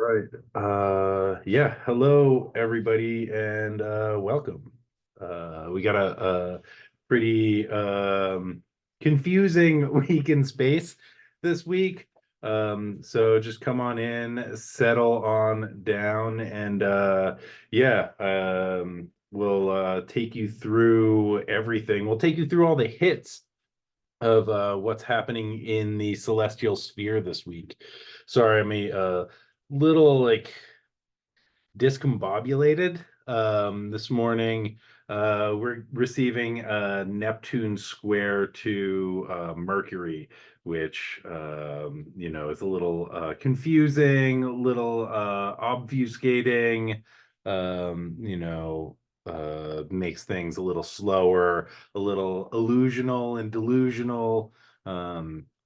Right. Yeah. Hello, everybody, and welcome. We got a pretty confusing week in space this week. So just come on in, settle on down, and yeah, we'll take you through everything. We'll take you through all the hits of what's happening in the celestial sphere this week. Sorry, I'm a little like discombobulated this morning. We're receiving a Neptune square to Mercury, which is a little confusing, a little obfuscating. Makes things a little slower, a little illusional and delusional.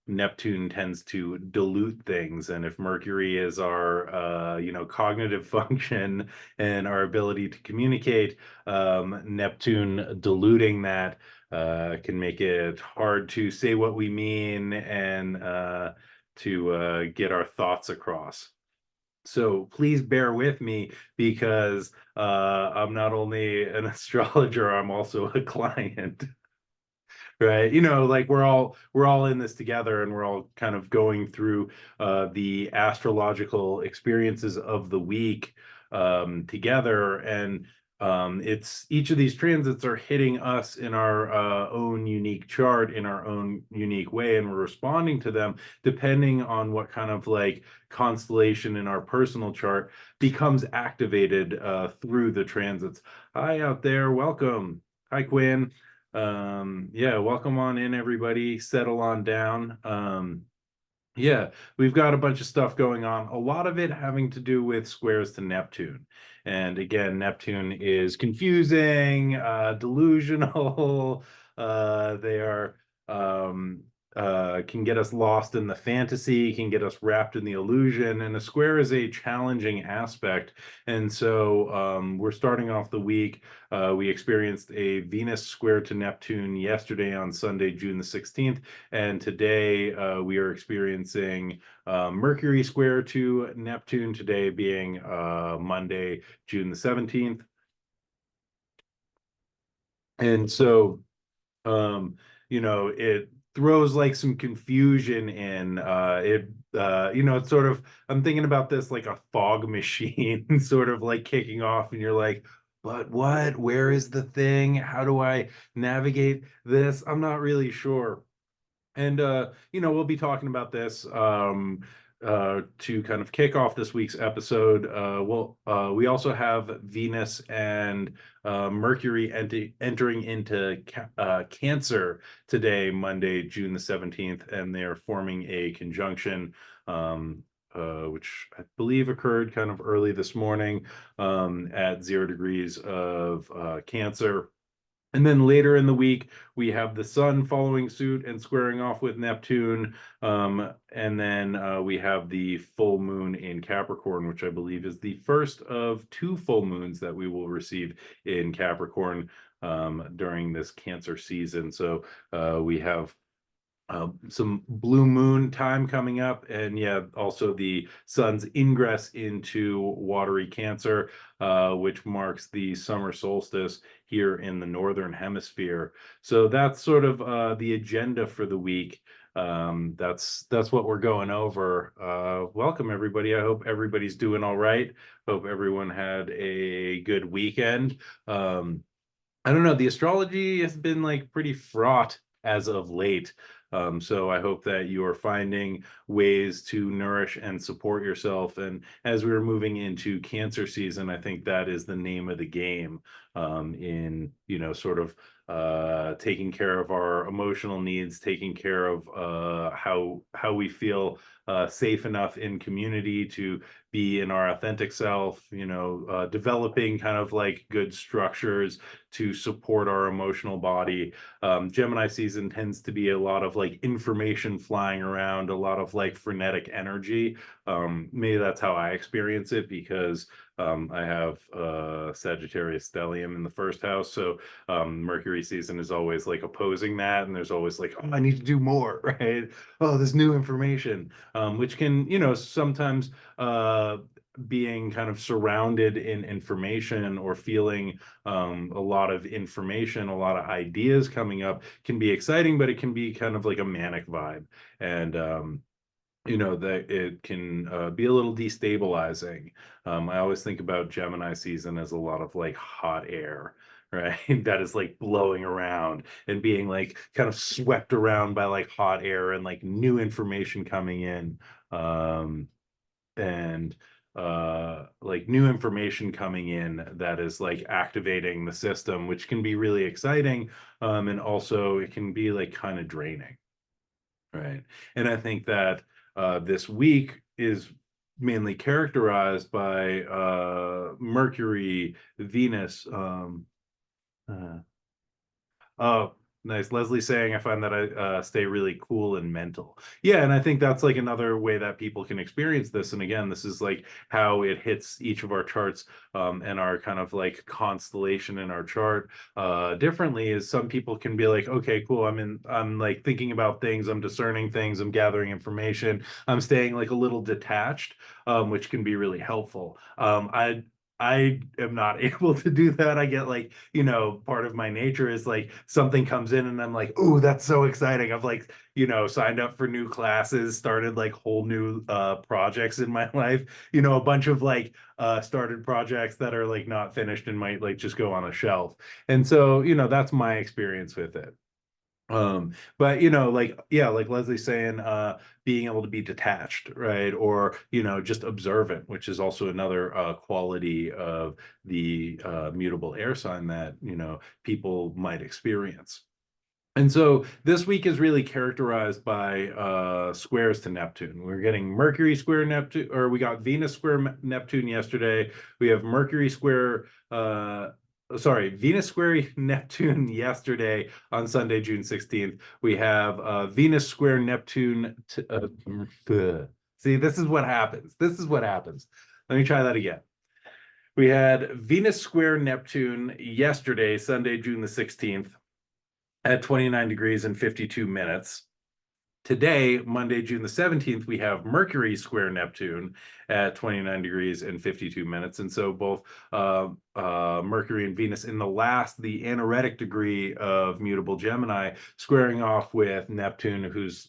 Neptune tends to dilute things, and if Mercury is our cognitive function and our ability to communicate, Neptune diluting that can make it hard to say what we mean and to get our thoughts across. So please bear with me because I'm not only an astrologer, I'm also a client. Right. Like we're all in this together, and we're all kind of going through the astrological experiences of the week together. And it's each of these transits are hitting us in our own unique chart, in our own unique way, and we're responding to them depending on what kind of like constellation in our personal chart becomes activated through the transits. Hi out there, welcome. Hi, Quinn. Yeah, welcome on in, everybody. Settle on down. Yeah, we've got a bunch of stuff going on, a lot of it having to do with squares to Neptune. And again, Neptune is confusing, delusional. They are can get us lost in the fantasy, can get us wrapped in the illusion, and a square is a challenging aspect. And so we're starting off the week. We experienced a Venus square to Neptune yesterday on Sunday, June the 16th, and today we are experiencing Mercury square to Neptune, today being Monday, June the 17th. And so, it throws like some confusion in it's sort of, I'm thinking about this like a fog machine sort of like kicking off, and you're like, but what, where is the thing, how do I navigate this? I'm not really sure. And we'll be talking about this to kind of kick off this week's episode. We also have Venus and Mercury entering into Cancer today, Monday, June the 17th, and they're forming a conjunction. Which I believe occurred kind of early this morning at 0 degrees of Cancer. And then later in the week, we have the Sun following suit and squaring off with Neptune. And then we have the full moon in Capricorn, which I believe is the first of two full moons that we will receive in Capricorn during this Cancer season. So we have some blue moon time coming up, and yeah, also the sun's ingress into watery Cancer, which marks the summer solstice here in the northern hemisphere. So that's sort of the agenda for the week. That's what we're going over. Welcome, everybody. I hope everybody's doing all right. Hope everyone had a good weekend. I don't know, the astrology has been like pretty fraught as of late. So I hope that you are finding ways to nourish and support yourself. And as we are moving into Cancer season, I think that is the name of the game, in, sort of taking care of our emotional needs, taking care of how we feel safe enough in community to be in our authentic self, developing kind of like good structures to support our emotional body. Gemini season tends to be a lot of like information flying around, a lot of like frenetic energy. Maybe that's how I experience it because I have Sagittarius stellium in the first house. So Mercury season is always like opposing that. And there's always like, oh, I need to do more, right? Oh, this new information, which can, sometimes being kind of surrounded in information or feeling a lot of information, a lot of ideas coming up can be exciting, but it can be kind of like a manic vibe. And that it can be a little destabilizing. I always think about Gemini season as a lot of like hot air, right? That is like blowing around and being like kind of swept around by like hot air and like new information coming in. Um, and like new information coming in that is like activating the system, which can be really exciting. And also it can be like kind of draining. Right. And I think that this week is mainly characterized by Mercury, Venus. Uh, Oh, nice. Leslie saying, I find that I stay really cool and mental. Yeah, and I think that's like another way that people can experience this. And again, this is like how it hits each of our charts and our kind of like constellation in our chart differently. Is some people can be like, okay, cool. I'm like thinking about things, I'm discerning things, I'm gathering information, I'm staying like a little detached, which can be really helpful. I am not able to do that. I get like, part of my nature is like something comes in and I'm like, oh, that's so exciting. I've like, signed up for new classes, started like whole new projects in my life, a bunch of like started projects that are like not finished and might like just go on a shelf. And so, that's my experience with it. But like, yeah, like Leslie's saying, being able to be detached, right? Or, just observant, which is also another quality of the mutable air sign that, people might experience. And so this week is really characterized by squares to Neptune. We're getting Mercury square Neptune, or we got Venus square Neptune yesterday. We have Mercury square, Venus square Neptune yesterday on Sunday, June 16th. We have Venus square Neptune. See, this is what happens. This is what happens. Let me try that again. We had Venus square Neptune yesterday, Sunday, June the 16th at 29 degrees and 52 minutes. Today, Monday, June the 17th, we have Mercury square Neptune at 29 degrees and 52 minutes. And so both Mercury and Venus in the anaretic degree of mutable Gemini, squaring off with Neptune, who's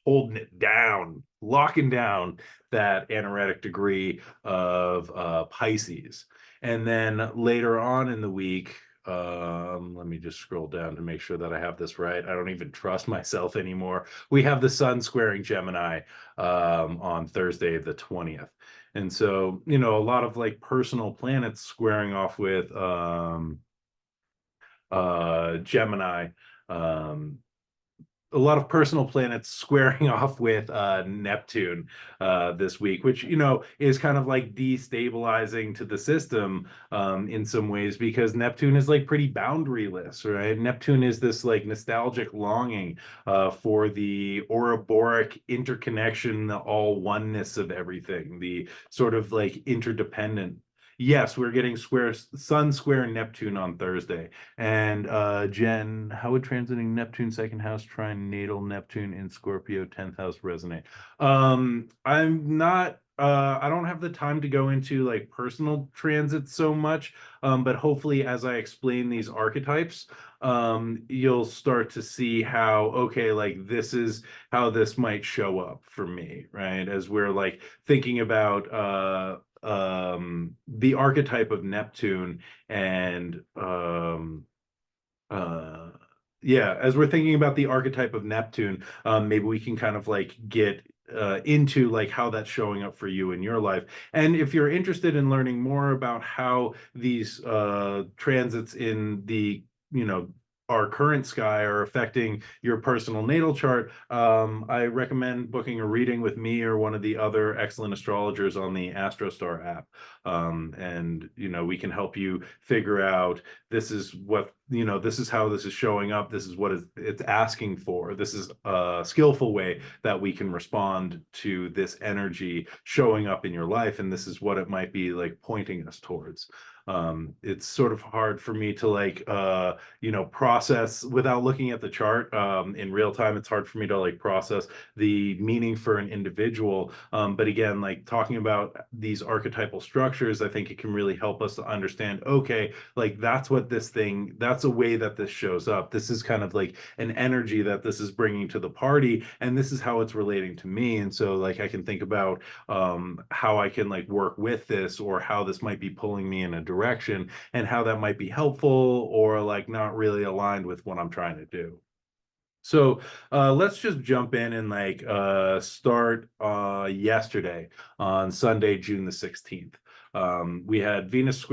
holding it down, locking down that anaretic degree of Pisces. And then later on in the week, let me just scroll down to make sure that I have this right. I don't even trust myself anymore. We have the sun squaring Gemini on Thursday, the 20th. And so, a lot of like personal planets squaring off with Gemini. A lot of personal planets squaring off with Neptune this week, which is kind of like destabilizing to the system in some ways, because Neptune is like pretty boundaryless, right? Neptune is this like nostalgic longing for the Ouroboros interconnection, the all oneness of everything, the sort of like interdependent. Yes, we're getting Sun square Neptune on Thursday. And Jen, how would transiting Neptune second house trine natal Neptune in Scorpio 10th house resonate? I'm not I don't have the time to go into like personal transits so much, but hopefully as I explain these archetypes, you'll start to see how, okay, like this is how this might show up for me, right? As we're like thinking about the archetype of Neptune and uh yeah, as we're thinking about the archetype of Neptune, maybe we can kind of like get into like how that's showing up for you in your life. And if you're interested in learning more about how these transits in the our current sky are affecting your personal natal chart, I recommend booking a reading with me or one of the other excellent astrologers on the AstroStar app. And we can help you figure out, this is what this is how this is showing up, this is what it's asking for, this is a skillful way that we can respond to this energy showing up in your life, and this is what it might be like pointing us towards. It's sort of hard for me to like process without looking at the chart in real time. It's hard for me to like process the meaning for an individual. But again, like talking about these archetypal structures, I think it can really help us to understand, okay, like that's what this thing, that's a way that this shows up. This is kind of like an energy that this is bringing to the party, and this is how it's relating to me. And so like I can think about how I can like work with this, or how this might be pulling me in a direction, and how that might be helpful or like not really aligned with what I'm trying to do. So let's just jump in and like start yesterday on Sunday, June the 16th. We had Venus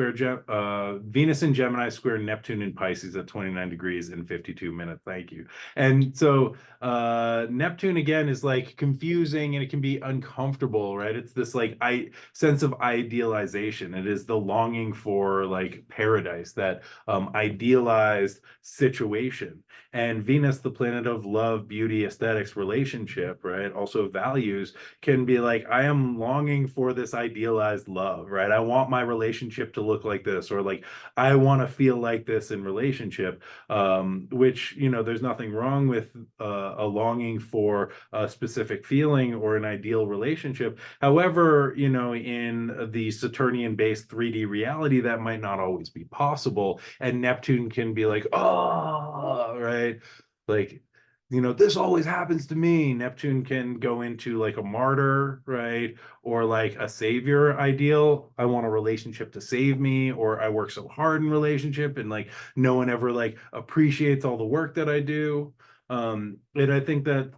in Gemini square Neptune in Pisces at 29 degrees and 52 minutes. Thank you. And so Neptune again is like confusing, and it can be uncomfortable, right? It's this like sense of idealization. It is the longing for like paradise, that idealized situation. And Venus, the planet of love, beauty, aesthetics, relationship, right? Also values, can be like, I am longing for this idealized love, right? I want my relationship to look like this, or like, I want to feel like this in relationship, which, there's nothing wrong with a longing for a specific feeling or an ideal relationship. However, in the Saturnian based 3D reality, that might not always be possible. And Neptune can be like, oh, right? Like, this always happens to me. Neptune can go into like a martyr, right? Or like a savior ideal. I want a relationship to save me, or I work so hard in relationship and like no one ever like appreciates all the work that I do. And I think that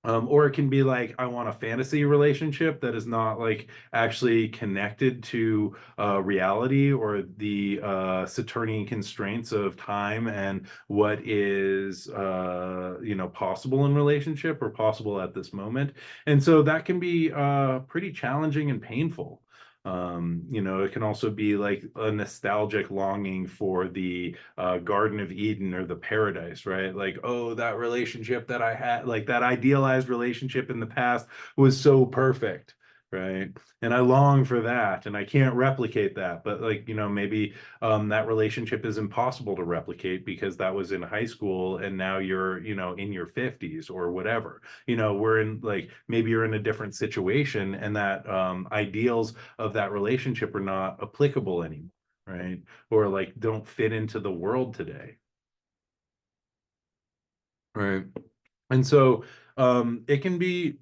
or it can be like, I want a fantasy relationship that is not like actually connected to reality, or the Saturnian constraints of time and what is possible in relationship or possible at this moment. And so that can be pretty challenging and painful. It can also be like a nostalgic longing for the Garden of Eden or the paradise, right? Like, oh, that relationship that I had, like that idealized relationship in the past was so perfect, right? And I long for that, and I can't replicate that. But like, maybe that relationship is impossible to replicate because that was in high school, and now you're, in your 50s or whatever. We're in like, maybe you're in a different situation, and that ideals of that relationship are not applicable anymore, right? Or like don't fit into the world today, right? And so it can be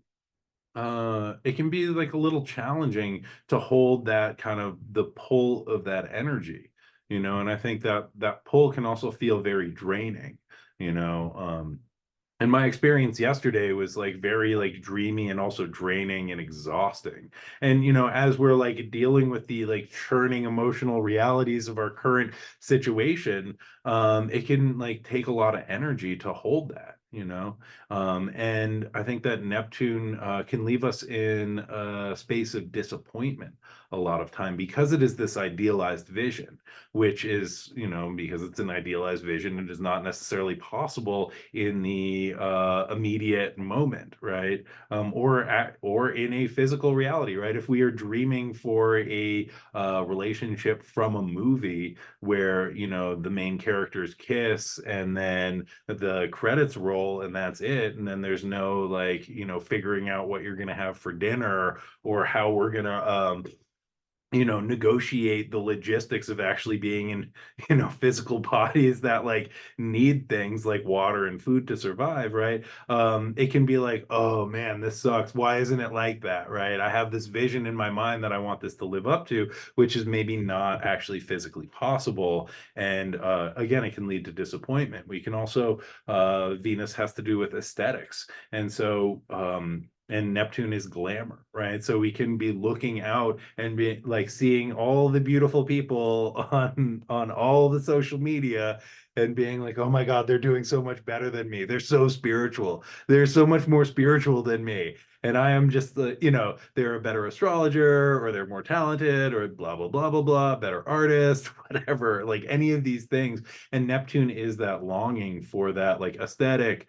like a little challenging to hold that kind of the pull of that energy, and I think that that pull can also feel very draining, you know. And my experience yesterday was like very like dreamy and also draining and exhausting. And as we're like dealing with the like churning emotional realities of our current situation, it can like take a lot of energy to hold that. And I think that Neptune can leave us in a space of disappointment a lot of time, because it is this idealized vision, which is, because it's an idealized vision, it is not necessarily possible in the immediate moment, right? Or in a physical reality, right? If we are dreaming for a relationship from a movie where the main characters kiss and then the credits roll and that's it, and then there's no like figuring out what you're gonna have for dinner, or how we're gonna negotiate the logistics of actually being in, physical bodies that like need things like water and food to survive, right? It can be like, oh man, this sucks. Why isn't it like that, right? I have this vision in my mind that I want this to live up to, which is maybe not actually physically possible. And again, it can lead to disappointment. We can also, Venus has to do with aesthetics. And so, and Neptune is glamour, right? So we can be looking out and be like seeing all the beautiful people on all the social media, and being like, oh my God, they're doing so much better than me. They're so spiritual. They're so much more spiritual than me. And I am just they're a better astrologer, or they're more talented, or blah, blah, blah, blah, blah, better artist, whatever, like any of these things. And Neptune is that longing for that like aesthetic,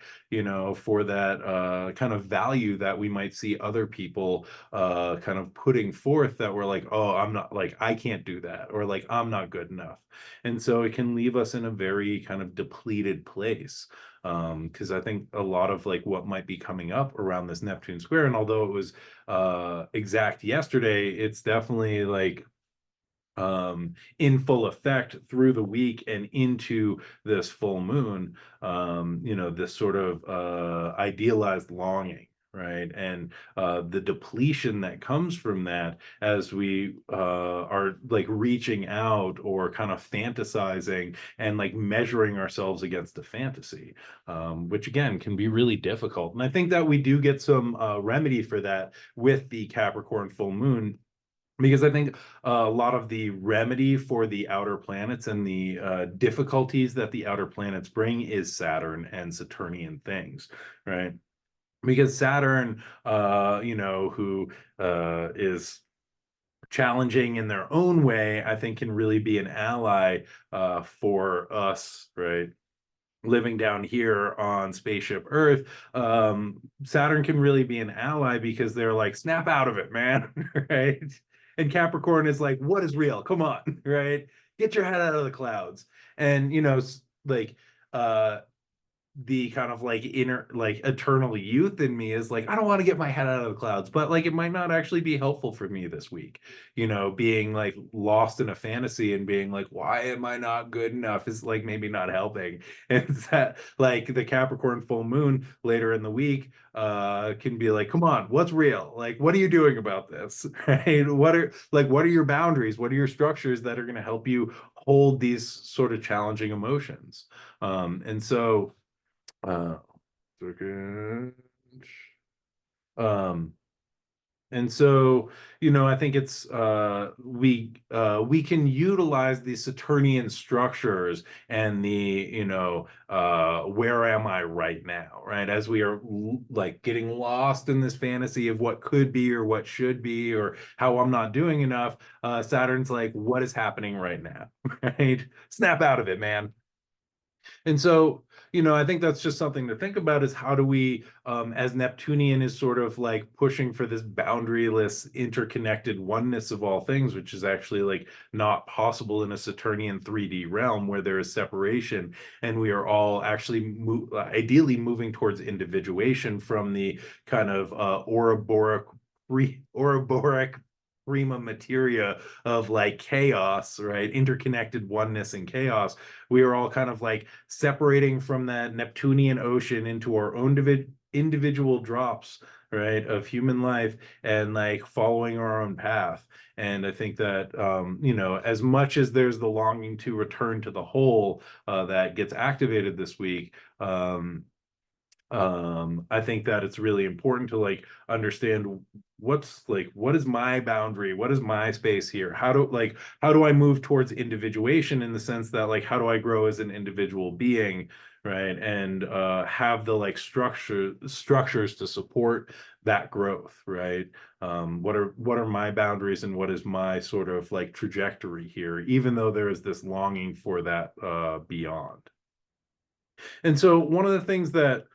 for that kind of value that we might see other people kind of putting forth, that we're like, oh, I'm not, like, I can't do that, or like, I'm not good enough. And so it can leave us in a very kind of depleted place. Because I think a lot of like what might be coming up around this Neptune square, and although it was exact yesterday, it's definitely like in full effect through the week and into this full moon, this sort of idealized longing, right? And the depletion that comes from that as we are like reaching out or kind of fantasizing and like measuring ourselves against a fantasy, which again can be really difficult. And I think that we do get some remedy for that with the Capricorn full moon, because I think a lot of the remedy for the outer planets and the difficulties that the outer planets bring is Saturn and Saturnian things, right? Because Saturn, who is challenging in their own way, I think can really be an ally for us, right? Living down here on spaceship Earth, Saturn can really be an ally because they're like, snap out of it, man, right? And Capricorn is like, what is real? Come on, right? Get your head out of the clouds. And like uh the kind of like inner like eternal youth in me is like, I don't want to get my head out of the clouds, but like it might not actually be helpful for me this week, being like lost in a fantasy and being like, why am I not good enough, is like maybe not helping. And that like the Capricorn full moon later in the week can be like, come on, what's real, like what are you doing about this? Right? What are your boundaries, what are your structures that are going to help you hold these sort of challenging emotions? And so uh, second. Um, and so, I think it's we can utilize the Saturnian structures and the, where am I right now, right? As we are like getting lost in this fantasy of what could be or what should be or how I'm not doing enough, Saturn's like, what is happening right now? Right? Snap out of it, man. And so, I think that's just something to think about, is how do we, as Neptunian is sort of like pushing for this boundaryless, interconnected oneness of all things, which is actually like not possible in a Saturnian 3D realm where there is separation, and we are all actually ideally moving towards individuation from the kind of Ouroboros prima materia of like chaos, right? Interconnected oneness and chaos. We are all kind of like separating from that Neptunian ocean into our own individual drops, right, of human life, and like following our own path. And I think that, as much as there's the longing to return to the whole that gets activated this week, I think that it's really important to like understand what is my boundary, what is my space here, how do I move towards individuation, in the sense that like how do I grow as an individual being, right? And have the like structures to support that growth, right? What are my boundaries, and what is my sort of like trajectory here, even though there is this longing for that beyond. And so one of the things that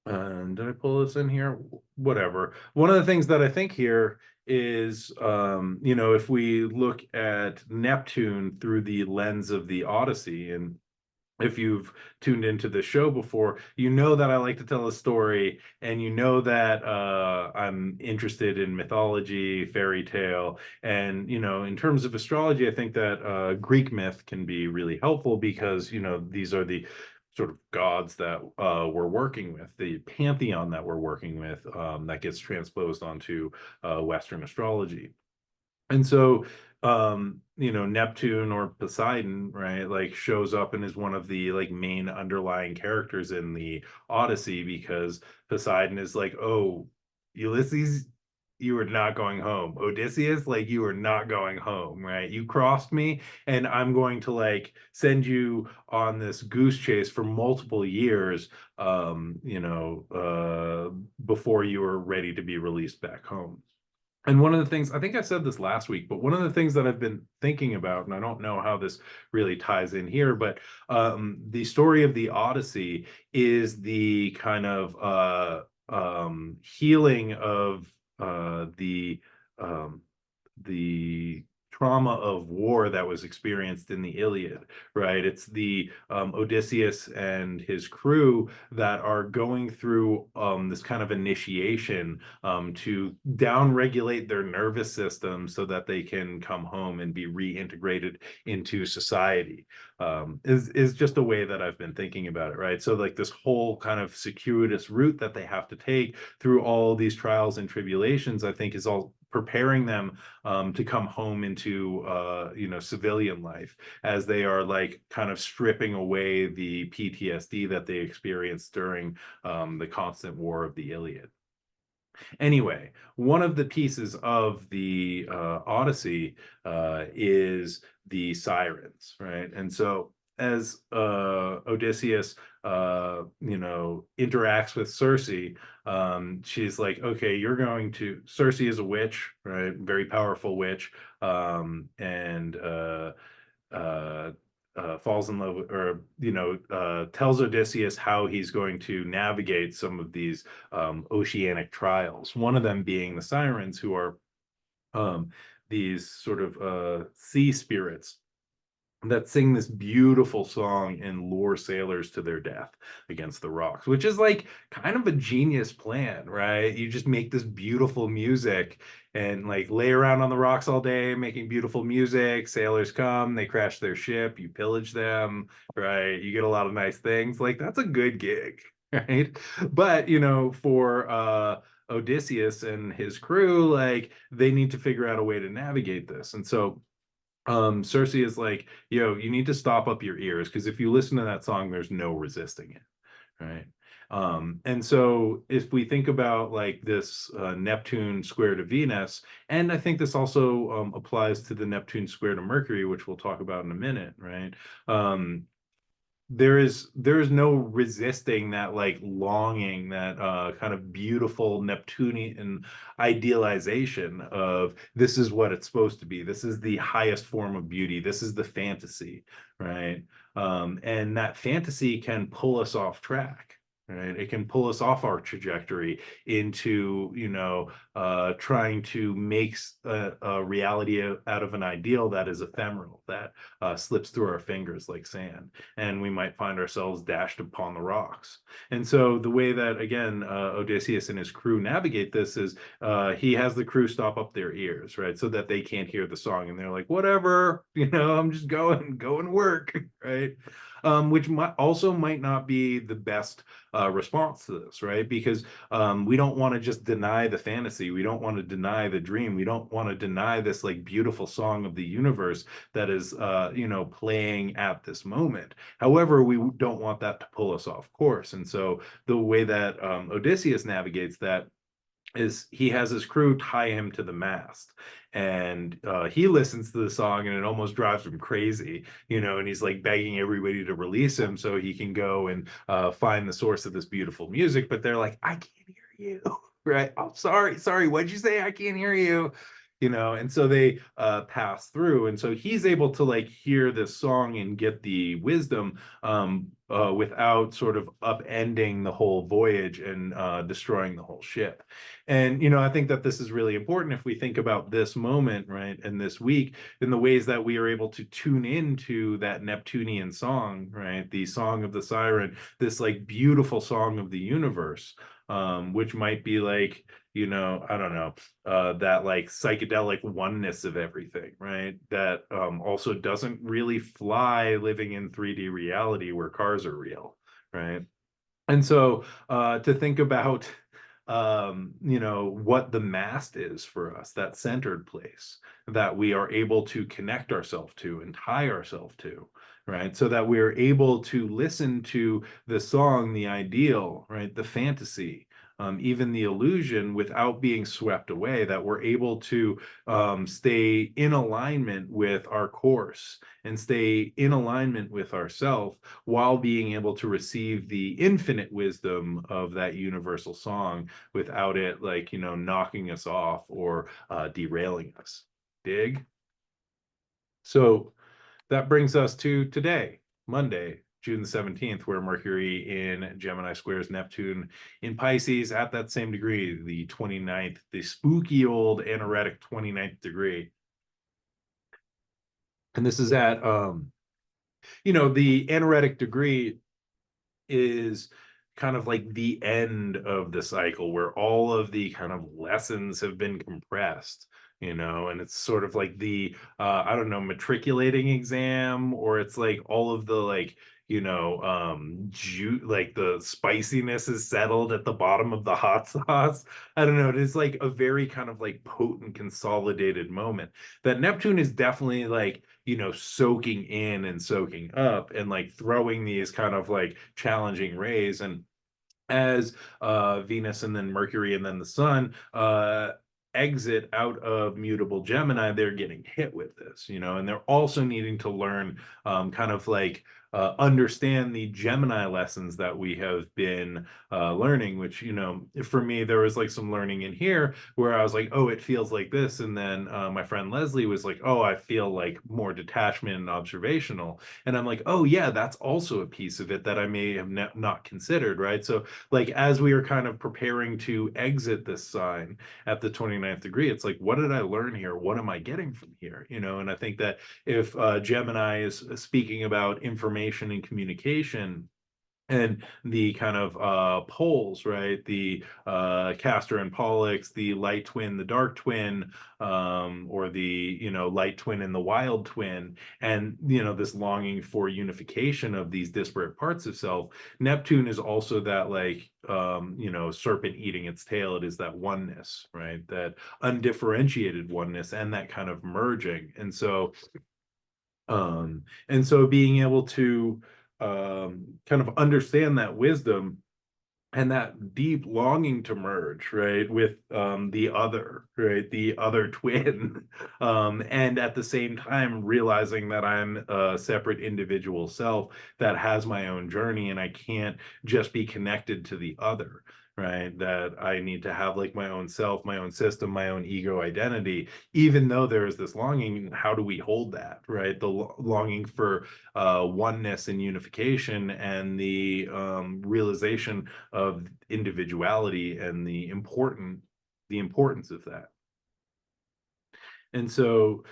did I pull this in here? Whatever. One of the things that I think here is, if we look at Neptune through the lens of the Odyssey, and if you've tuned into the show before, you know that I like to tell a story, and you know that I'm interested in mythology, fairy tale, and in terms of astrology, I think that Greek myth can be really helpful, because these are the sort of gods that we're working with, the pantheon that we're working with, that gets transposed onto Western astrology. And so, Neptune or Poseidon, right, like shows up and is one of the like main underlying characters in the Odyssey, because Poseidon is like, oh, Ulysses, you are not going home. Odysseus, like you are not going home, right? You crossed me, and I'm going to like send you on this goose chase for multiple years, before you are ready to be released back home. And one of the things, I think I said this last week, but one of the things that I've been thinking about, and I don't know how this really ties in here, but the story of the Odyssey is the kind of healing of um, the trauma of war that was experienced in the Iliad, right? It's the Odysseus and his crew that are going through this kind of initiation to down-regulate their nervous system so that they can come home and be reintegrated into society. Is just a way that I've been thinking about it, right? So like this whole kind of circuitous route that they have to take through all these trials and tribulations, I think is all preparing them to come home into civilian life as they are like kind of stripping away the PTSD that they experienced during the constant war of the Iliad. Anyway, one of the pieces of the Odyssey is the sirens, right? And so as Odysseus, interacts with Circe, she's like, okay, you're going to, Circe is a witch, right? Very powerful witch, and uh, falls in love with, or tells Odysseus how he's going to navigate some of these oceanic trials. One of them being the sirens, who are um, these sort of sea spirits that sing this beautiful song and lure sailors to their death against the rocks, which is like kind of a genius plan, right? You just make this beautiful music and like lay around on the rocks all day making beautiful music. Sailors come, they crash their ship, you pillage them, right? You get a lot of nice things. Like that's a good gig, right? But for Odysseus and his crew, like they need to figure out a way to navigate this. And so Cersei is like, yo, you need to stop up your ears because if you listen to that song, there's no resisting it, right? And so if we think about like this Neptune square to Venus, and I think this also applies to the Neptune square to Mercury, which we'll talk about in a minute, right? Um, there is no resisting that like longing, that kind of beautiful Neptunian idealization of this is what it's supposed to be, this is the highest form of beauty, this is the fantasy, right? And that fantasy can pull us off track, right? It can pull us off our trajectory into trying to make a reality out of an ideal that is ephemeral, that slips through our fingers like sand, and we might find ourselves dashed upon the rocks. And so the way that, again, Odysseus and his crew navigate this is he has the crew stop up their ears, right? So that they can't hear the song. And they're like, whatever, I'm just going work, right? Which might not be the best response to this, right? Because we don't want to just deny the fantasy. We don't want to deny the dream. We don't want to deny this like beautiful song of the universe that is, playing at this moment. However, we don't want that to pull us off course. And so the way that Odysseus navigates that is he has his crew tie him to the mast, and he listens to the song and it almost drives him crazy, and he's like begging everybody to release him so he can go and find the source of this beautiful music, but they're like, I can't hear you. Right? Oh, sorry, what'd you say? I can't hear you. And so they pass through, and so he's able to like hear this song and get the wisdom without sort of upending the whole voyage and destroying the whole ship. And I think that this is really important if we think about this moment, right, and this week, in the ways that we are able to tune into that Neptunian song, right, the song of the siren, this like beautiful song of the universe, which might be like, I don't know, that like psychedelic oneness of everything, right? That also doesn't really fly living in 3D reality where cars are real, right? And so to think about what the mast is for us, that centered place that we are able to connect ourselves to and tie ourselves to, right? So that we're able to listen to the song, the ideal, right? The fantasy, even the illusion, without being swept away, that we're able to stay in alignment with our course and stay in alignment with ourself while being able to receive the infinite wisdom of that universal song without it, like, knocking us off or derailing us. Dig? So that brings us to today, Monday, June the 17th, where Mercury in Gemini squares Neptune in Pisces at that same degree, the 29th, the spooky old anaretic 29th degree. And this is at, the anaretic degree is kind of like the end of the cycle where all of the kind of lessons have been compressed, and it's sort of like the I don't know, matriculating exam, or it's like all of the, like, like the spiciness is settled at the bottom of the hot sauce. I don't know, it is like a very kind of like potent consolidated moment that Neptune is definitely like, soaking in and soaking up and like throwing these kind of like challenging rays. And as Venus and then Mercury and then the Sun exit out of mutable Gemini, they're getting hit with this, and they're also needing to learn, kind of like understand the Gemini lessons that we have been learning, which, for me, there was like some learning in here where I was like, oh, it feels like this. And then my friend Leslie was like, oh, I feel like more detachment and observational. And I'm like, oh, yeah, that's also a piece of it that I may have not considered, right? So, like, as we are kind of preparing to exit this sign at the 29th degree, it's like, what did I learn here? What am I getting from here? And I think that if Gemini is speaking about information and communication, and the kind of poles, right? The Castor and Pollux, the light twin, the dark twin, or the, light twin and the wild twin, and, this longing for unification of these disparate parts of self. Neptune is also that, like, serpent eating its tail. It is that oneness, right? That undifferentiated oneness and that kind of merging. And so being able to kind of understand that wisdom and that deep longing to merge, right, with the other, right, the other twin, and at the same time realizing that I'm a separate individual self that has my own journey, and I can't just be connected to the other, right? That I need to have like my own self, my own system, my own ego identity, even though there is this longing. How do we hold that, right? The longing for oneness and unification, and the realization of individuality and the importance of that. And so,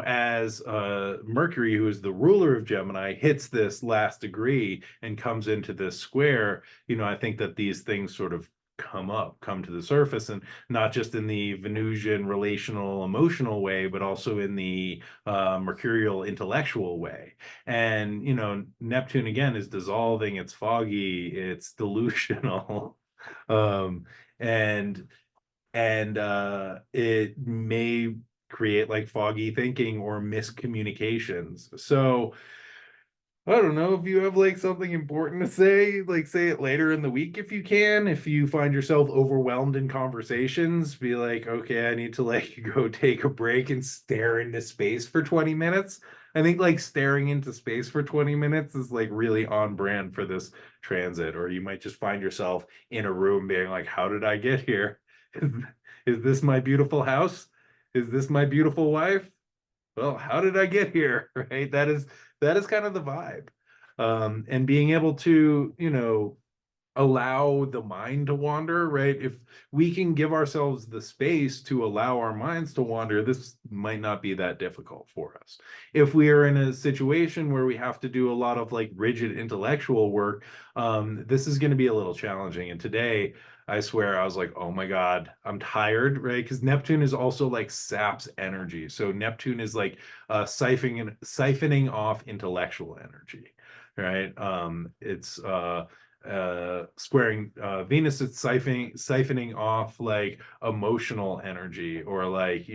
as Mercury, who is the ruler of Gemini, hits this last degree and comes into this square, I think that these things sort of come to the surface, and not just in the Venusian relational emotional way, but also in the mercurial intellectual way. And, Neptune again is dissolving, it's foggy, it's delusional. um, and it may create like foggy thinking or miscommunications. So I don't know, if you have like something important to say, like say it later in the week if you can. If you find yourself overwhelmed in conversations, be like, okay, I need to like go take a break and stare into space for 20 minutes. I think like staring into space for 20 minutes is like really on brand for this transit. Or you might just find yourself in a room being like, how did I get here? Is this my beautiful house? Is this my beautiful wife? Well, how did I get here? Right? That is kind of the vibe. And being able to, allow the mind to wander, right? If we can give ourselves the space to allow our minds to wander, this might not be that difficult for us. If we are in a situation where we have to do a lot of like rigid intellectual work, this is going to be a little challenging. And today, I swear, I was like, oh my God, I'm tired, right? Because Neptune is also like saps energy. So Neptune is like siphoning off intellectual energy, right? It's squaring Venus, it's siphoning off like emotional energy, or like,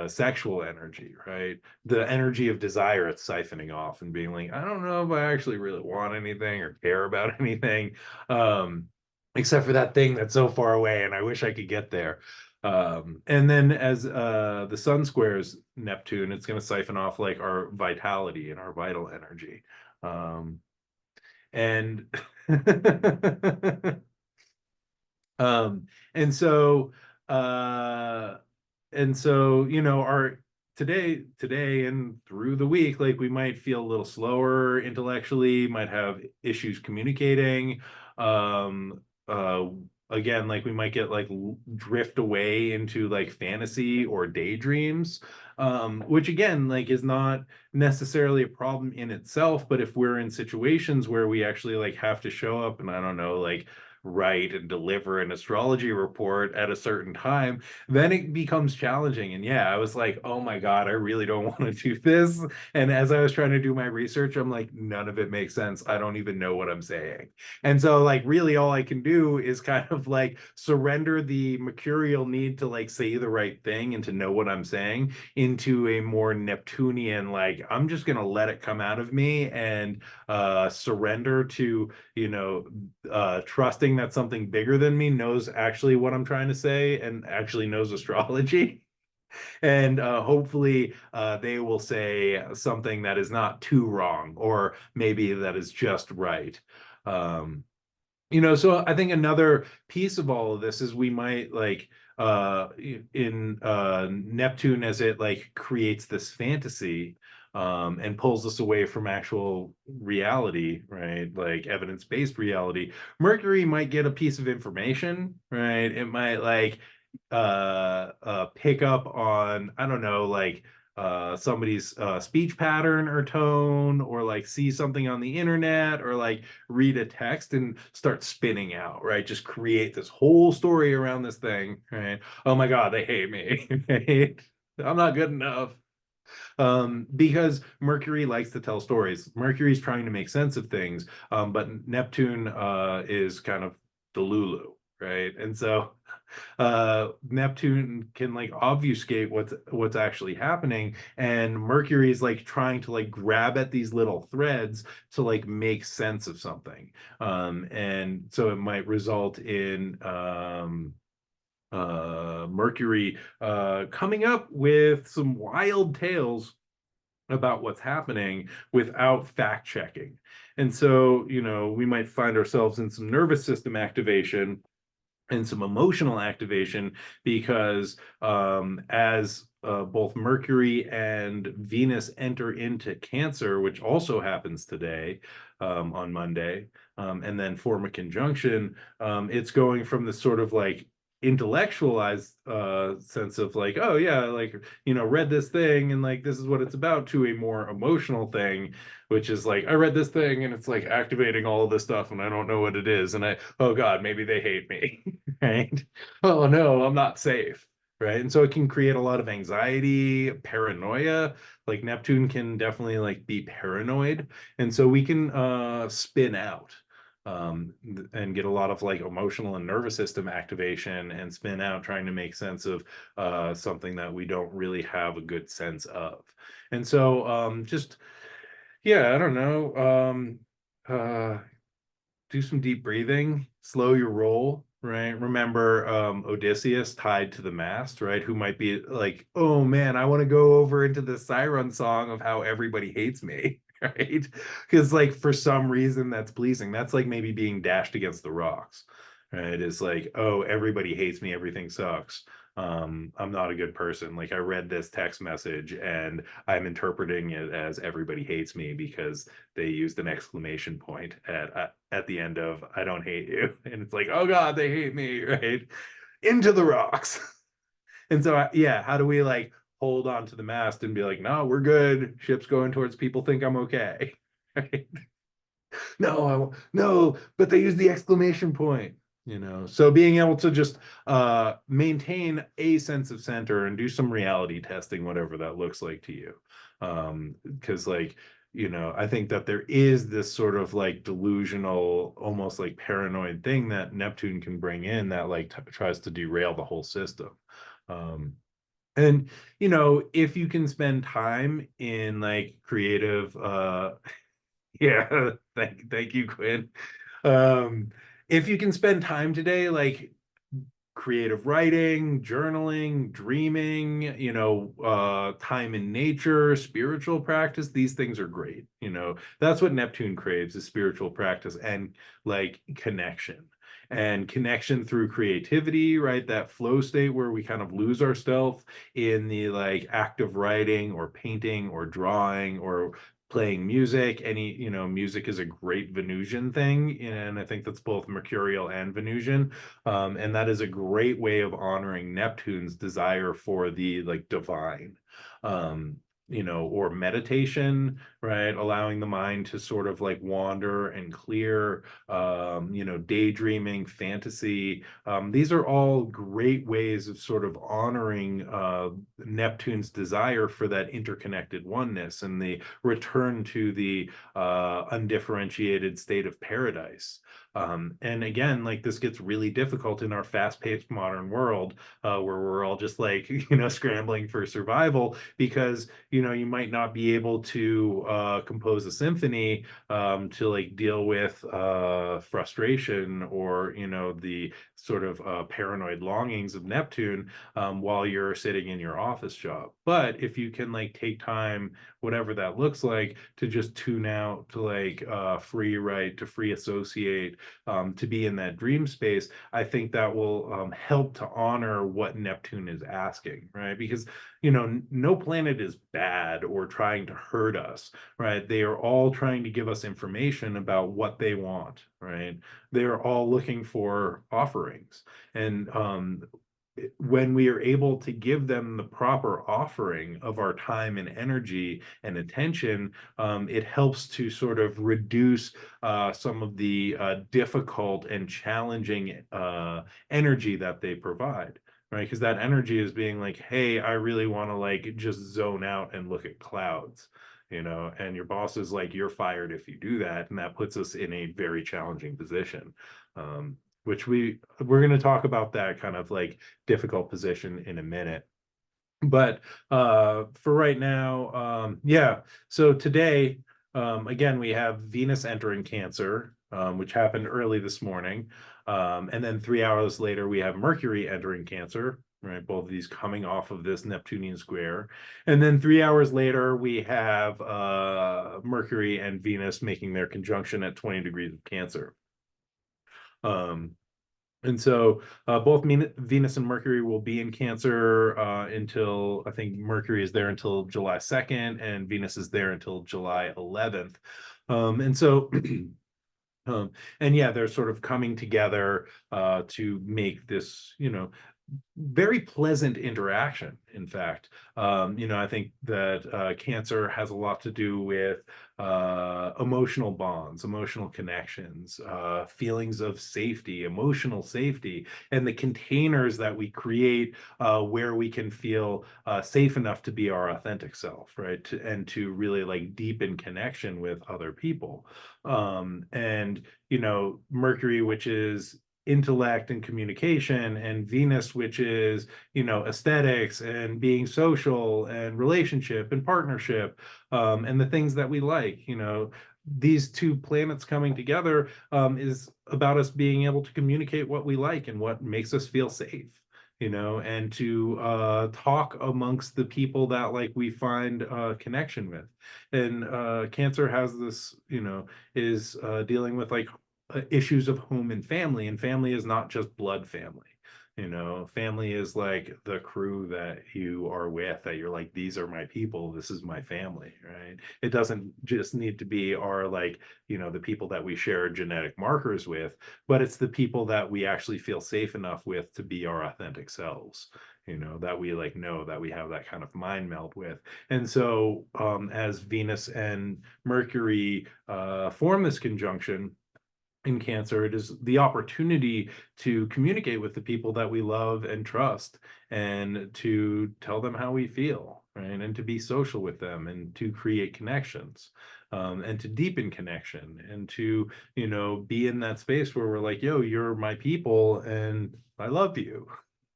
sexual energy, right? The energy of desire, it's siphoning off and being like, I don't know if I actually really want anything or care about anything. except for that thing that's so far away, and I wish I could get there. And then as the sun squares Neptune, it's going to siphon off like our vitality and our vital energy. Um, and Um, and so, uh, you know, our today and through the week, like we might feel a little slower intellectually, might have issues communicating. Um, uh, Again, like we might get like drift away into like fantasy or daydreams, which again, like is not necessarily a problem in itself, but if we're in situations where we actually like have to show up and I don't know, like write and deliver an astrology report at a certain time, then it becomes challenging. And yeah, I was like, oh my God, I really don't want to do this. And as I was trying to do my research, I'm like, none of it makes sense. I don't even know what I'm saying. And so, like, really, all I can do is kind of like surrender the mercurial need to like say the right thing and to know what I'm saying into a more Neptunian, like, I'm just going to let it come out of me and surrender to, you know, trusting that something bigger than me knows actually what I'm trying to say and actually knows astrology. And hopefully they will say something that is not too wrong, or maybe that is just right. Um, you know, so I think another piece of all of this is we might like in Neptune as it like creates this fantasy and pulls us away from actual reality, right? Like evidence-based reality. Mercury might get a piece of information, right? It might like pick up on, I don't know, like somebody's speech pattern or tone, or like see something on the internet, or like read a text and start spinning out, right? Just create this whole story around this thing, right? Oh my God, they hate me, right? I'm not good enough. Because Mercury likes to tell stories. Mercury's trying to make sense of things, but Neptune is kind of the Lulu, right? And so Neptune can like obfuscate what's actually happening, and Mercury is like trying to like grab at these little threads to like make sense of something. And so it might result in Mercury coming up with some wild tales about what's happening without fact checking. And so, you know, we might find ourselves in some nervous system activation and some emotional activation because as both Mercury and Venus enter into Cancer, which also happens today on Monday, and then form a conjunction, it's going from this sort of like intellectualized sense of like, oh yeah, like, you know, read this thing and like this is what it's about, to a more emotional thing, which is like, I read this thing and it's like activating all of this stuff and I don't know what it is. And oh God, maybe they hate me. Right? Oh no, I'm not safe. Right. And so it can create a lot of anxiety, paranoia. Like Neptune can definitely like be paranoid. And so we can spin out and get a lot of like emotional and nervous system activation and spin out trying to make sense of something that we don't really have a good sense of. And so just yeah, I don't know. Uh, do some deep breathing, slow your roll, right? Remember Odysseus tied to the mast, right? Who might be like, oh man, I want to go over into the siren song of how everybody hates me, right? Because like for some reason that's pleasing. That's like maybe being dashed against the rocks, right? It's like, oh, everybody hates me, everything sucks. I'm not a good person. Like I read this text message and I'm interpreting it as everybody hates me because they used an exclamation point at the end of "I don't hate you," and it's like, oh God, they hate me, right? Into the rocks. And so, yeah, how do we like hold on to the mast and be like, no, we're good. Ship's going towards people think I'm okay, right? No, no, but they use the exclamation point, you know. So being able to just maintain a sense of center and do some reality testing, whatever that looks like to you. Because like, you know, I think that there is this sort of like delusional, almost like paranoid thing that Neptune can bring in that like tries to derail the whole system. Um, and you know, if you can spend time in like creative yeah, thank you, Quinn. Um, if you can spend time today, like creative writing, journaling, dreaming, time in nature, spiritual practice, these things are great. That's what Neptune craves, is spiritual practice and like connection through creativity, right? That flow state where we kind of lose ourselves in the like act of writing or painting or drawing or playing music. Music is a great Venusian thing, and I think that's both mercurial and Venusian. And that is a great way of honoring Neptune's desire for the like divine. Um, or meditation, right? Allowing the mind to sort of like wander and clear, daydreaming, fantasy. These are all great ways of sort of honoring Neptune's desire for that interconnected oneness and the return to the undifferentiated state of paradise. And again, like this gets really difficult in our fast-paced modern world, where we're all just like, scrambling for survival, because, you might not be able to compose a symphony to like deal with frustration or, the sort of paranoid longings of Neptune while you're sitting in your office job. But if you can like take time, whatever that looks like, to just tune out, to like free write, to free associate, to be in that dream space, I think that will help to honor what Neptune is asking, right? Because, no planet is bad or trying to hurt us, right? They are all trying to give us information about what they want, right? They're all looking for offerings. And when we are able to give them the proper offering of our time and energy and attention, it helps to sort of reduce some of the difficult and challenging energy that they provide, right? Because that energy is being like, hey, I really want to like just zone out and look at clouds, and your boss is like, you're fired if you do that. And that puts us in a very challenging position. Which we're going to talk about that kind of like difficult position in a minute. But for right now, yeah. So today, again, we have Venus entering Cancer, which happened early this morning. And then 3 hours later, we have Mercury entering Cancer, right? Both of these coming off of this Neptunian square. And then 3 hours later, we have Mercury and Venus making their conjunction at 20 degrees of Cancer. And so both Venus and Mercury will be in Cancer until, I think Mercury is there until July 2nd and Venus is there until July 11th. And so, and yeah, they're sort of coming together to make this, very pleasant interaction. In fact, I think that Cancer has a lot to do with emotional bonds, emotional connections, feelings of safety, emotional safety, and the containers that we create where we can feel safe enough to be our authentic self, right? And to really like deepen connection with other people. And, Mercury, which is intellect and communication, and Venus, which is, aesthetics and being social and relationship and partnership, and the things that we like. These two planets coming together is about us being able to communicate what we like and what makes us feel safe, and to talk amongst the people that like we find connection with. And Cancer has this, is dealing with like issues of home and family is not just blood family. Family is like the crew that you are with, that you're like, these are my people, this is my family, right? It doesn't just need to be our like, the people that we share genetic markers with, but it's the people that we actually feel safe enough with to be our authentic selves, that we like know that we have that kind of mind meld with. And so as Venus and Mercury form this conjunction in Cancer, it is the opportunity to communicate with the people that we love and trust, and to tell them how we feel, right? And to be social with them, and to create connections, and to deepen connection, and to, be in that space where we're like, yo, you're my people and I love you,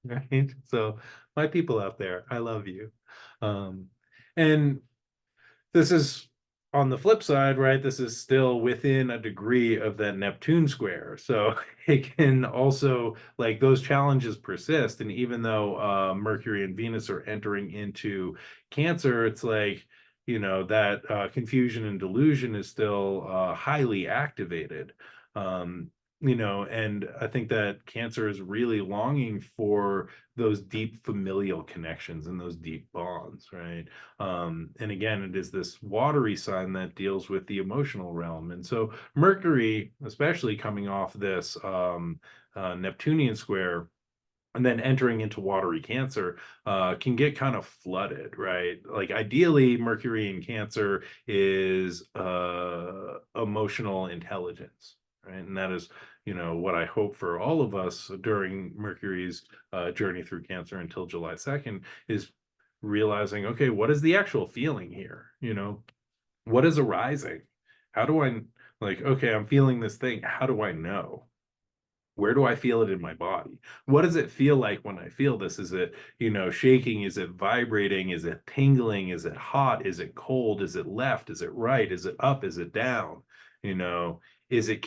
right? So my people out there, I love you. And this is on the flip side, right, this is still within a degree of that Neptune square. So it can also, like, those challenges persist. And even though Mercury and Venus are entering into Cancer, it's like, that confusion and delusion is still highly activated. Um, and I think that Cancer is really longing for those deep familial connections and those deep bonds, right? And again, it is this watery sign that deals with the emotional realm. And so Mercury, especially coming off this Neptunian square, and then entering into watery Cancer, can get kind of flooded, right? Like ideally, Mercury in Cancer is emotional intelligence, right? And that is, what I hope for all of us during Mercury's journey through Cancer until July 2nd is realizing, okay, what is the actual feeling here? What is arising? How do I, like, okay, I'm feeling this thing. How do I know? Where do I feel it in my body? What does it feel like when I feel this? Is it, shaking? Is it vibrating? Is it tingling? Is it hot? Is it cold? Is it left? Is it right? Is it up? Is it down? You know, is it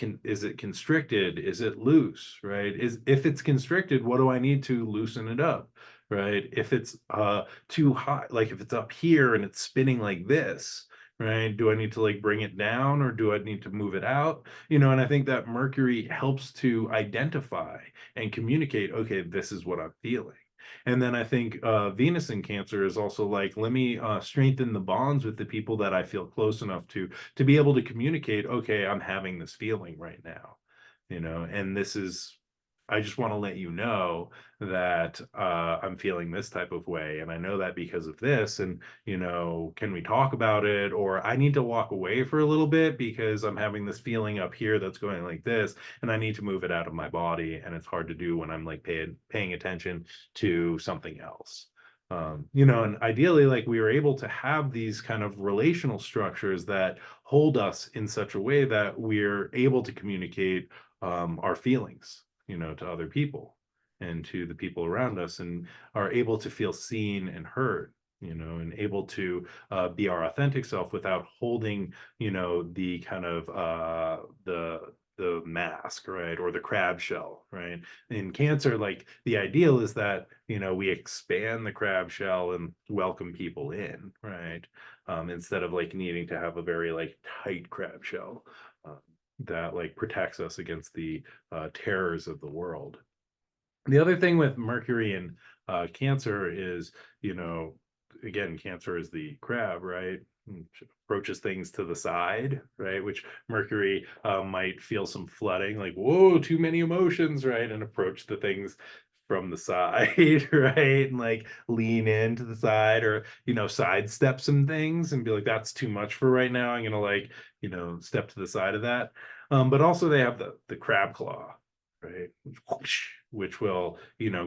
constricted? Is it loose? Right? Is If it's constricted, what do I need to loosen it up? Right? If it's too hot, like if it's up here and it's spinning like this, right? Do I need to like bring it down, or do I need to move it out? And I think that Mercury helps to identify and communicate, okay, this is what I'm feeling. And then I think Venus in Cancer is also like, let me strengthen the bonds with the people that I feel close enough to be able to communicate, okay, I'm having this feeling right now, and this is, I just want to let you know that I'm feeling this type of way. And I know that because of this. And, can we talk about it? Or I need to walk away for a little bit because I'm having this feeling up here that's going like this. And I need to move it out of my body. And it's hard to do when I'm like paying attention to something else. And ideally, like we were able to have these kind of relational structures that hold us in such a way that we're able to communicate our feelings, to other people and to the people around us, and are able to feel seen and heard, and able to be our authentic self without holding, the kind of the mask, right, or the crab shell, right? In Cancer, like the ideal is that we expand the crab shell and welcome people in, right? Instead of like needing to have a very like tight crab shell that like protects us against the terrors of the world. The other thing with Mercury and Cancer is, again, Cancer is the crab, right? Which approaches things to the side, right? Which Mercury might feel some flooding, like, whoa, too many emotions, right? And approach the things from the side, right? And like lean into the side, or, sidestep some things and be like, that's too much for right now. I'm gonna like, step to the side of that. But also they have the crab claw, right? Which will,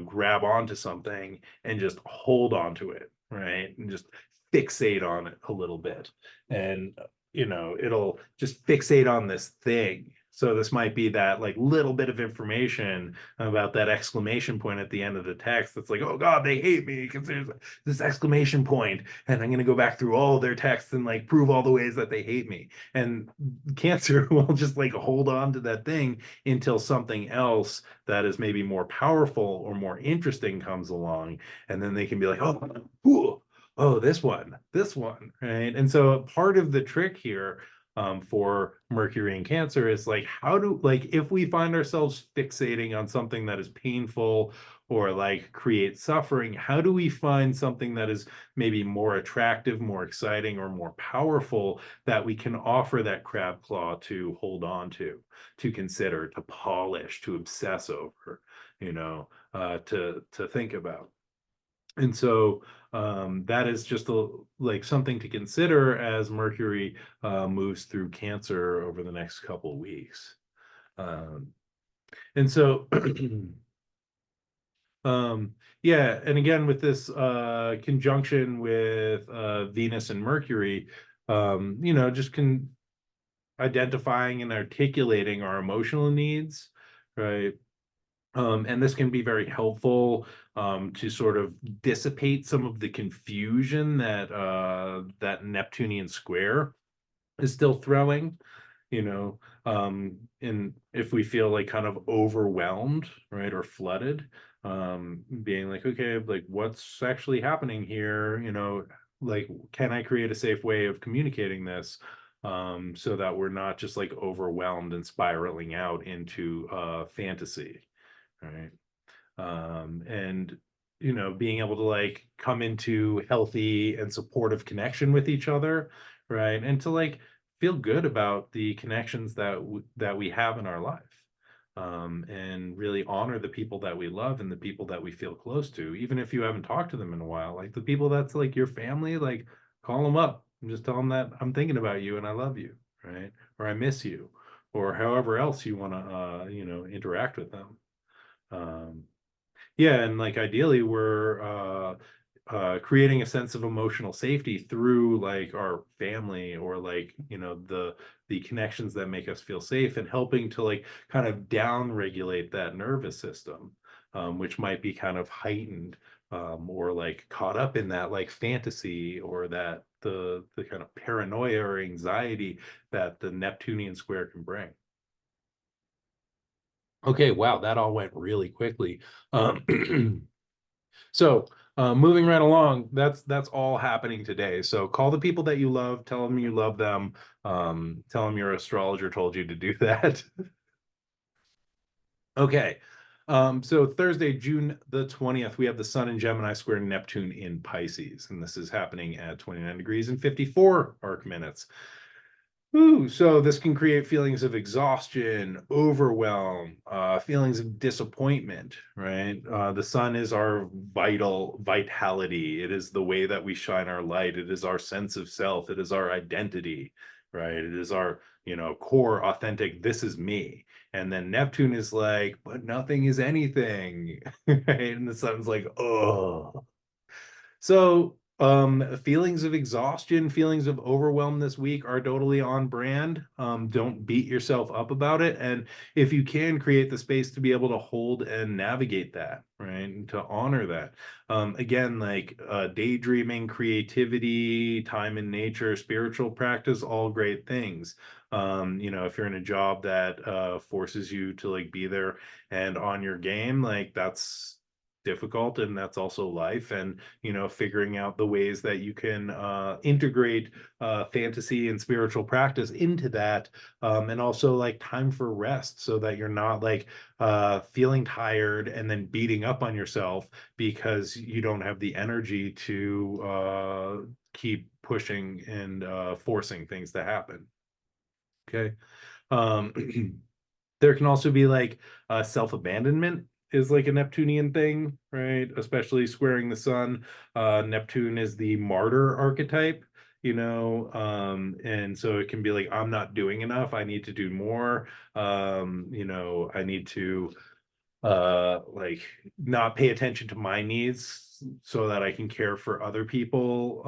grab onto something and just hold onto it, right? And just fixate on it a little bit. And, it'll just fixate on this thing. So this might be that like little bit of information about that exclamation point at the end of the text that's like, oh God, they hate me because there's this exclamation point, and I'm going to go back through all of their texts and like prove all the ways that they hate me. And Cancer will just like hold on to that thing until something else that is maybe more powerful or more interesting comes along, and then they can be like, oh, ooh, oh, this one, right? And so part of the trick here for Mercury and Cancer is like, how do, like, if we find ourselves fixating on something that is painful or like create suffering, how do we find something that is maybe more attractive, more exciting, or more powerful that we can offer that crab claw to hold on to consider, to polish, to obsess over, to think about? And so that is just like something to consider as Mercury moves through Cancer over the next couple of weeks. Um, and so, yeah, and again, with this conjunction with Venus and Mercury, just identifying and articulating our emotional needs, right? And this can be very helpful to sort of dissipate some of the confusion that that Neptunian square is still throwing, and if we feel like kind of overwhelmed, right, or flooded, being like, okay, like what's actually happening here, like can I create a safe way of communicating this, so that we're not just like overwhelmed and spiraling out into fantasy, right? And being able to like come into healthy and supportive connection with each other, right, and to like feel good about the connections that we have in our life, and really honor the people that we love and the people that we feel close to, even if you haven't talked to them in a while, like the people that's like your family, like call them up and just tell them that I'm thinking about you and I love you, right, or I miss you, or however else you want to interact with them. um, yeah, and like ideally we're creating a sense of emotional safety through like our family, or like, the connections that make us feel safe, and helping to like kind of down regulate that nervous system, which might be kind of heightened, or like caught up in that like fantasy, or that the kind of paranoia or anxiety that the Neptunian square can bring. Okay, wow, that all went really quickly. So, moving right along, that's all happening today. So call the people that you love, tell them you love them, tell them your astrologer told you to do that. Okay. So Thursday, June the 20th, we have the Sun in Gemini square Neptune in Pisces, and this is happening at 29 degrees and 54 arc minutes. Ooh, so this can create feelings of exhaustion, overwhelm, feelings of disappointment, right? The sun is our vitality. It is the way that we shine our light. It is our sense of self. It is our identity, right? It is our, core authentic, this is me. And then Neptune is like, but nothing is anything, right? And the sun's like, oh. So, feelings of exhaustion, feelings of overwhelm this week are totally on brand. Don't beat yourself up about it. And if you can, create the space to be able to hold and navigate that, right? And to honor that. Again, like daydreaming, creativity, time in nature, spiritual practice, all great things. If you're in a job that forces you to like be there and on your game, like that's difficult, and that's also life. And figuring out the ways that you can integrate fantasy and spiritual practice into that, and also like time for rest, so that you're not like feeling tired and then beating up on yourself because you don't have the energy to keep pushing and forcing things to happen. Okay. um There can also be like self-abandonment is like a Neptunian thing, right? Especially squaring the sun. Neptune is the martyr archetype, and so it can be like, I'm not doing enough. I need to do more. I need to like not pay attention to my needs so that I can care for other people.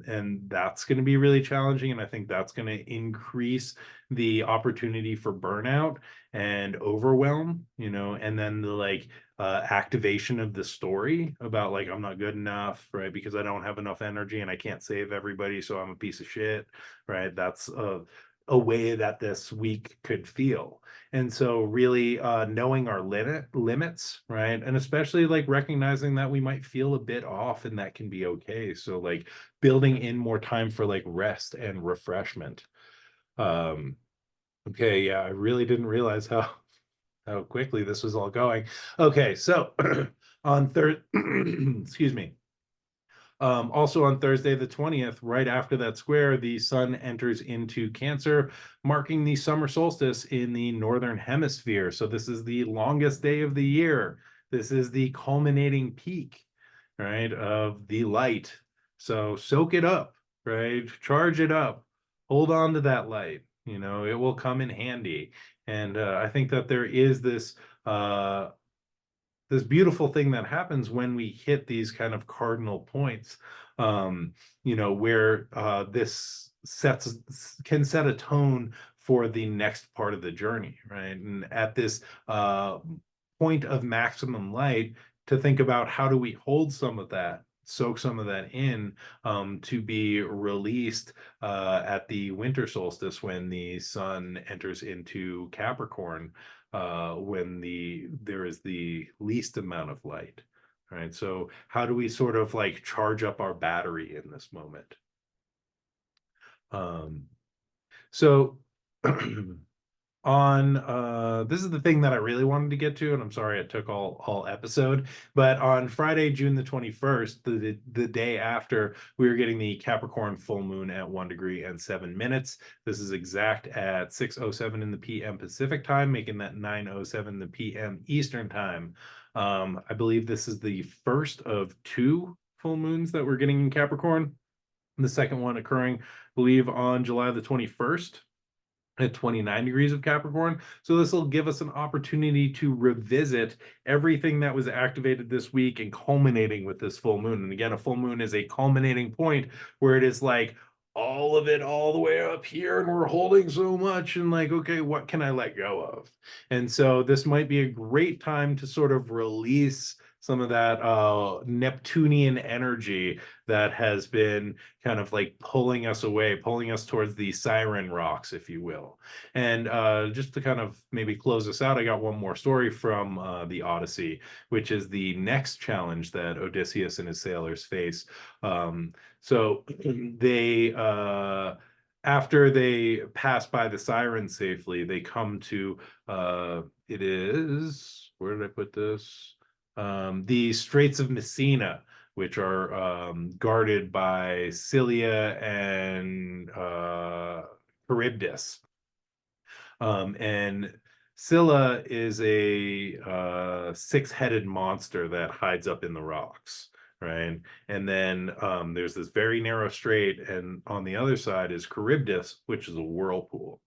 And that's going to be really challenging, and I think that's going to increase the opportunity for burnout and overwhelm, and then the like activation of the story about like I'm not good enough, right, because I don't have enough energy and I can't save everybody, so I'm a piece of shit, right? That's a way that this week could feel. And so really knowing our limits, right? And especially like recognizing that we might feel a bit off, and that can be okay. So like building in more time for like rest and refreshment. Um, okay, yeah, I really didn't realize how quickly this was all going. Okay, so on third, excuse me. Also on Thursday, the 20th, right after that square, the sun enters into Cancer, marking the summer solstice in the northern hemisphere. So this is the longest day of the year. This is the culminating peak, right, of the light. So soak it up, right? Charge it up. Hold on to that light. It will come in handy. And I think that there is this beautiful thing that happens when we hit these kind of cardinal points, where this can set a tone for the next part of the journey, right? And at this point of maximum light, to think about how do we hold some of that soak some of that in, to be released at the winter solstice when the sun enters into Capricorn, when there is the least amount of light. Right. So how do we sort of like charge up our battery in this moment? Um, so on this is the thing that I really wanted to get to, and I'm sorry it took all episode, but on Friday, June the 21st, the day after, we were getting the Capricorn full moon at 1 degree and 7 minutes. This is exact at 6:07 in the PM Pacific time, making that 9:07 in the PM Eastern time. I believe this is the first of two full moons that we're getting in Capricorn. The second one occurring, I believe, on July the 21st at 29 degrees of Capricorn. So this will give us an opportunity to revisit everything that was activated this week and culminating with this full moon. And again, a full moon is a culminating point where it is like all of it all the way up here and we're holding so much and like, okay, what can I let go of? And so this might be a great time to sort of release some of that Neptunian energy that has been kind of like pulling us away, pulling us towards the siren rocks, if you will. And just to kind of maybe close this out, I got one more story from the Odyssey, which is the next challenge that Odysseus and his sailors face. So they after they pass by the siren safely, they come to it is, where did I put this? The Straits of Messina, which are guarded by Scylla and Charybdis. And Scylla is a six-headed monster that hides up in the rocks, right? And then there's this very narrow strait, and on the other side is Charybdis, which is a whirlpool.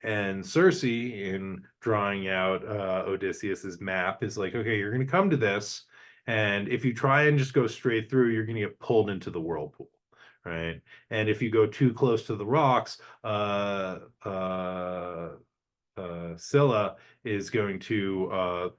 And Circe, in drawing out Odysseus's map, is like, okay, you're going to come to this, and if you try and just go straight through, you're going to get pulled into the whirlpool, right? And if you go too close to the rocks, Scylla is going to,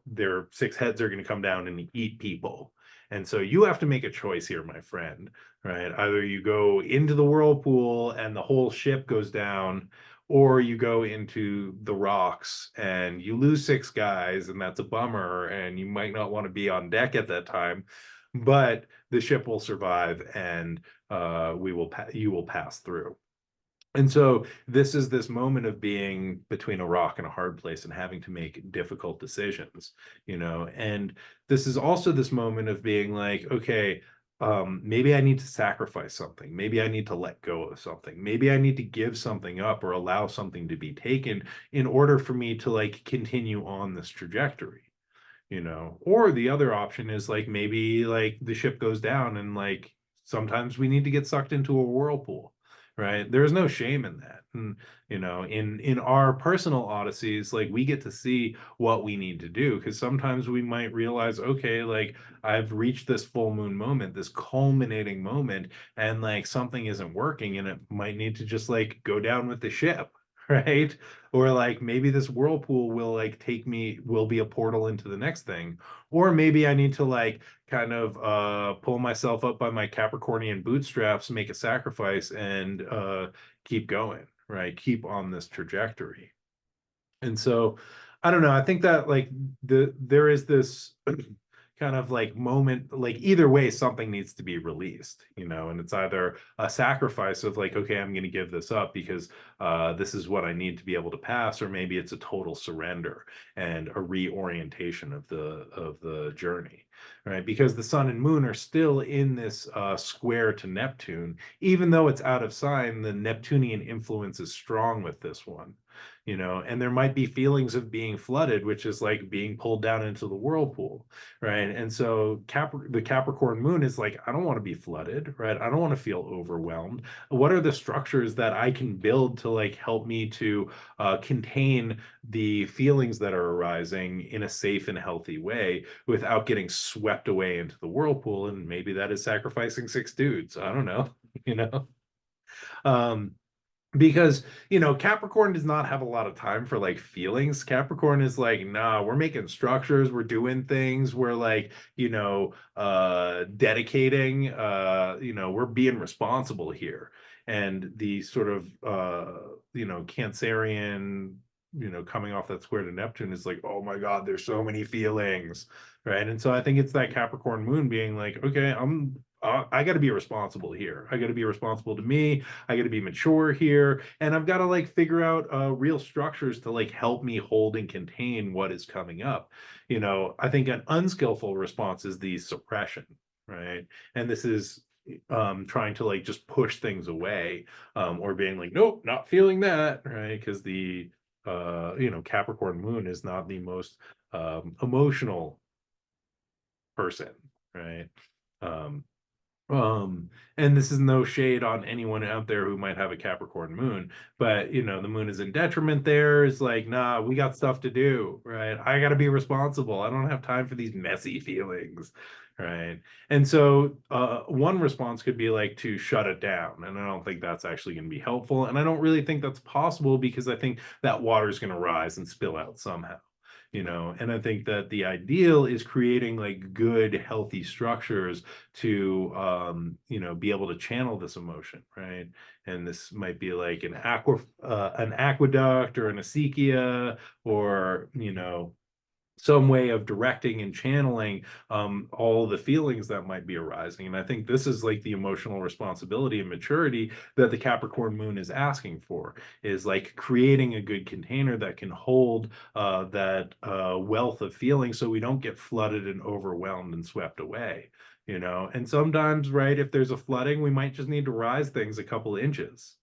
their six heads are going to come down and eat people. And so you have to make a choice here, my friend, right? Either you go into the whirlpool and the whole ship goes down, or you go into the rocks and you lose six guys, and that's a bummer, and you might not want to be on deck at that time, but the ship will survive and you will pass through. And so this is this moment of being between a rock and a hard place and having to make difficult decisions, and this is also this moment of being like, okay, maybe I need to sacrifice something. Maybe I need to let go of something. Maybe I need to give something up or allow something to be taken in order for me to like continue on this trajectory. Or the other option is like maybe like the ship goes down and like sometimes we need to get sucked into a whirlpool, right? There's no shame in that. And in our personal odysseys, like we get to see what we need to do, because sometimes we might realize, okay, like I've reached this full moon moment, this culminating moment, and like something isn't working and it might need to just like go down with the ship. Right. Or like maybe this whirlpool will like will be a portal into the next thing. Or maybe I need to like kind of pull myself up by my Capricornian bootstraps, make a sacrifice, and keep going, right? Keep on this trajectory. And so I don't know. I think that like there is this kind of like moment, like either way, something needs to be released, and it's either a sacrifice of like, okay, I'm going to give this up because this is what I need to be able to pass, or maybe it's a total surrender and a reorientation of the journey, right? Because the sun and moon are still in this square to Neptune, even though it's out of sign. The Neptunian influence is strong with this one. And there might be feelings of being flooded, which is like being pulled down into the whirlpool, right? And so the Capricorn moon is like, I don't want to be flooded, right? I don't want to feel overwhelmed. What are the structures that I can build to like help me to contain the feelings that are arising in a safe and healthy way without getting swept away into the whirlpool? And maybe that is sacrificing six dudes. I don't know, you know? Um, because Capricorn does not have a lot of time for like feelings. Capricorn is like, nah, we're making structures, we're doing things, we're like, dedicating, we're being responsible here. And the sort of Cancerian, coming off that square to Neptune is like, oh my God, there's so many feelings, right? And so I think it's that Capricorn moon being like, okay, I got to be responsible here. I got to be responsible to me. I got to be mature here, and I've got to like figure out real structures to like help me hold and contain what is coming up. I think an unskillful response is the suppression, right? And this is trying to like just push things away, or being like, nope, not feeling that, right? Because the Capricorn moon is not the most emotional person, right? Um, um, and this is no shade on anyone out there who might have a Capricorn moon, but the moon is in detriment there. It's like, nah, we got stuff to do, right? I got to be responsible. I don't have time for these messy feelings, right? And so, one response could be like to shut it down. And I don't think that's actually going to be helpful. And I don't really think that's possible because I think that water is going to rise and spill out somehow. And I think that the ideal is creating like good healthy structures to be able to channel this emotion, right? And this might be like an aqueduct or an acequia, or some way of directing and channeling all the feelings that might be arising. And I think this is like the emotional responsibility and maturity that the Capricorn moon is asking for, is like creating a good container that can hold that wealth of feelings so we don't get flooded and overwhelmed and swept away. And sometimes, right, if there's a flooding, we might just need to rise things a couple inches.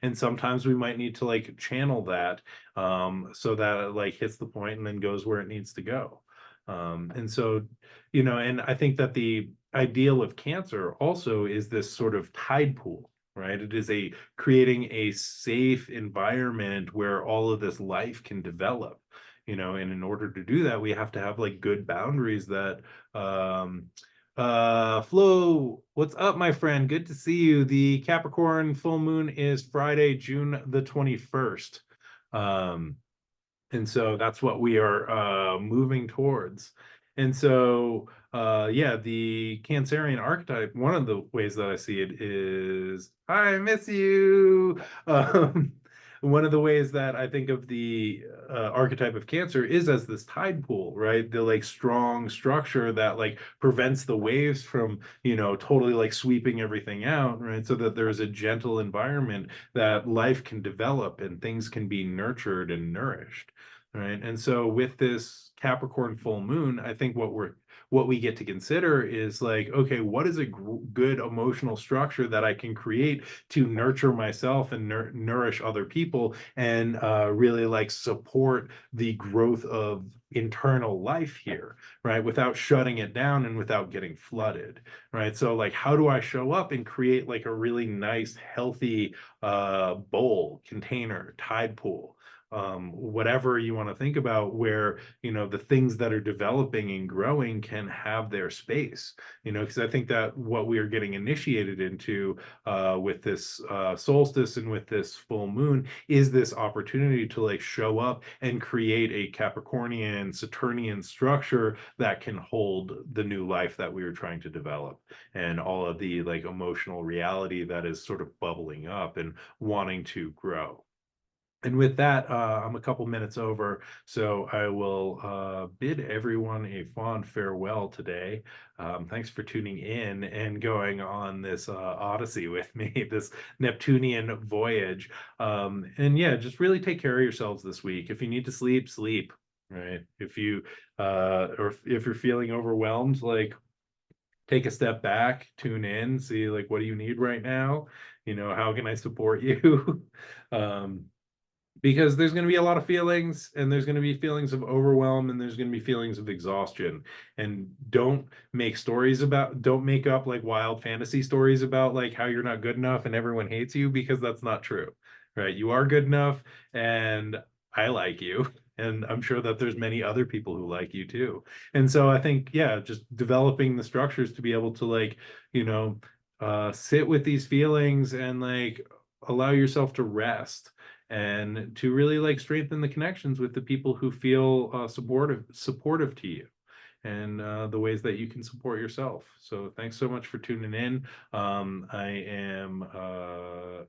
And sometimes we might need to like channel that, so that it like hits the point and then goes where it needs to go. And so, and I think that the ideal of Cancer also is this sort of tide pool, right? It is a creating a safe environment where all of this life can develop. And in order to do that, we have to have like good boundaries that Flo, what's up, my friend? Good to see you. The Capricorn full moon is Friday, June the 21st. Um, and so that's what we are moving towards. And so yeah, the Cancerian archetype, one of the ways that I see it is I miss you. Um, one of the ways that I think of the archetype of Cancer is as this tide pool, right? The like strong structure that like prevents the waves from, totally like sweeping everything out, right? So that there's a gentle environment that life can develop and things can be nurtured and nourished, right? And so with this Capricorn full moon, I think what we get to consider is like, okay, what is a good emotional structure that I can create to nurture myself and nourish other people, and really like support the growth of internal life here, right? Without shutting it down and without getting flooded, right? So like, how do I show up and create like a really nice, healthy bowl, container, tide pool? Whatever you want to think about, where the things that are developing and growing can have their space, because I think that what we are getting initiated into with this solstice and with this full moon is this opportunity to like show up and create a Capricornian Saturnian structure that can hold the new life that we are trying to develop, and all of the like emotional reality that is sort of bubbling up and wanting to grow. And with that, I'm a couple minutes over, so I will bid everyone a fond farewell today. Thanks for tuning in and going on this odyssey with me, this Neptunian voyage. And yeah, just really take care of yourselves this week. If you need to sleep, sleep, right? If you or if you're feeling overwhelmed, like take a step back, tune in, see like what do you need right now? How can I support you? um, because there's going to be a lot of feelings, and there's going to be feelings of overwhelm, and there's going to be feelings of exhaustion. And don't make up like wild fantasy stories about like how you're not good enough and everyone hates you, because that's not true, right? You are good enough, and I like you, and I'm sure that there's many other people who like you too. And so I think, yeah, just developing the structures to be able to like, sit with these feelings and like allow yourself to rest and to really like strengthen the connections with the people who feel supportive to you, and the ways that you can support yourself. So thanks so much for tuning in. I am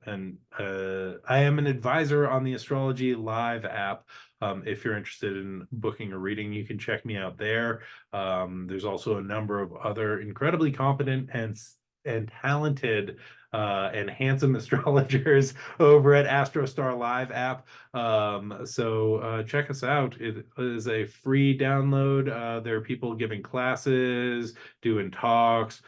an advisor on the Astrology Live app. If you're interested in booking a reading, you can check me out there. There's also a number of other incredibly competent and talented and handsome astrologers over at Astrostar Live app. So check us out. It is a free download. There are people giving classes, doing talks,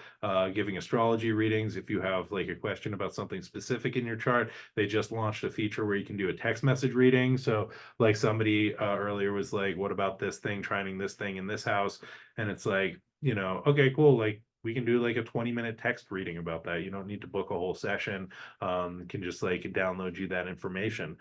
giving astrology readings. If you have like a question about something specific in your chart, they just launched a feature where you can do a text message reading. So like somebody earlier was like, what about this thing, trining this thing in this house? And it's like, okay, cool. Like we can do like a 20-minute text reading about that. You don't need to book a whole session. Can just like download you that information.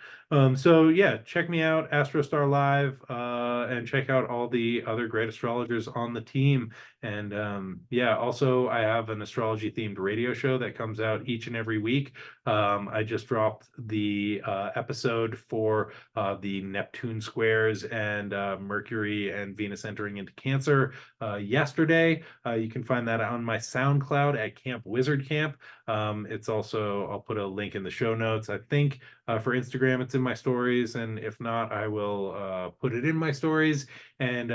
So yeah, check me out, Astrostar Live, and check out all the other great astrologers on the team. And yeah, also I have an astrology themed radio show that comes out each and every week. I just dropped the episode for the Neptune squares and Mercury and Venus entering into Cancer yesterday. You can find that on my SoundCloud at Camp Wizard Camp. It's also, I'll put a link in the show notes. I think for Instagram, it's in my stories, and if not, I will put it in my stories. And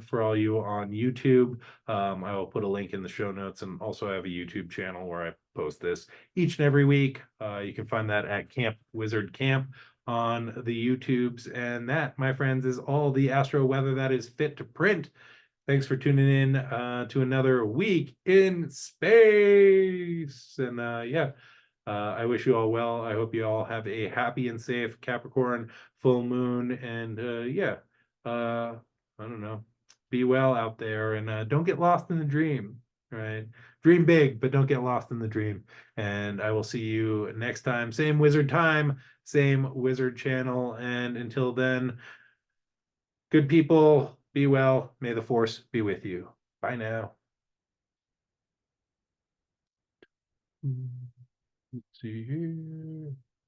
for all you on YouTube, I will put a link in the show notes, and also I have a YouTube channel where I post this each and every week. You can find that at Camp Wizard Camp on the YouTubes. And that, my friends, is all the astro weather that is fit to print. Thanks for tuning in to another week in space. And yeah, I wish you all well. I hope you all have a happy and safe Capricorn full moon. And yeah, I don't know, be well out there, and don't get lost in the dream, right? Dream big, but don't get lost in the dream. And I will see you next time. Same wizard time, same wizard channel. And until then, good people, be well. May the force be with you. Bye now. Let's see here.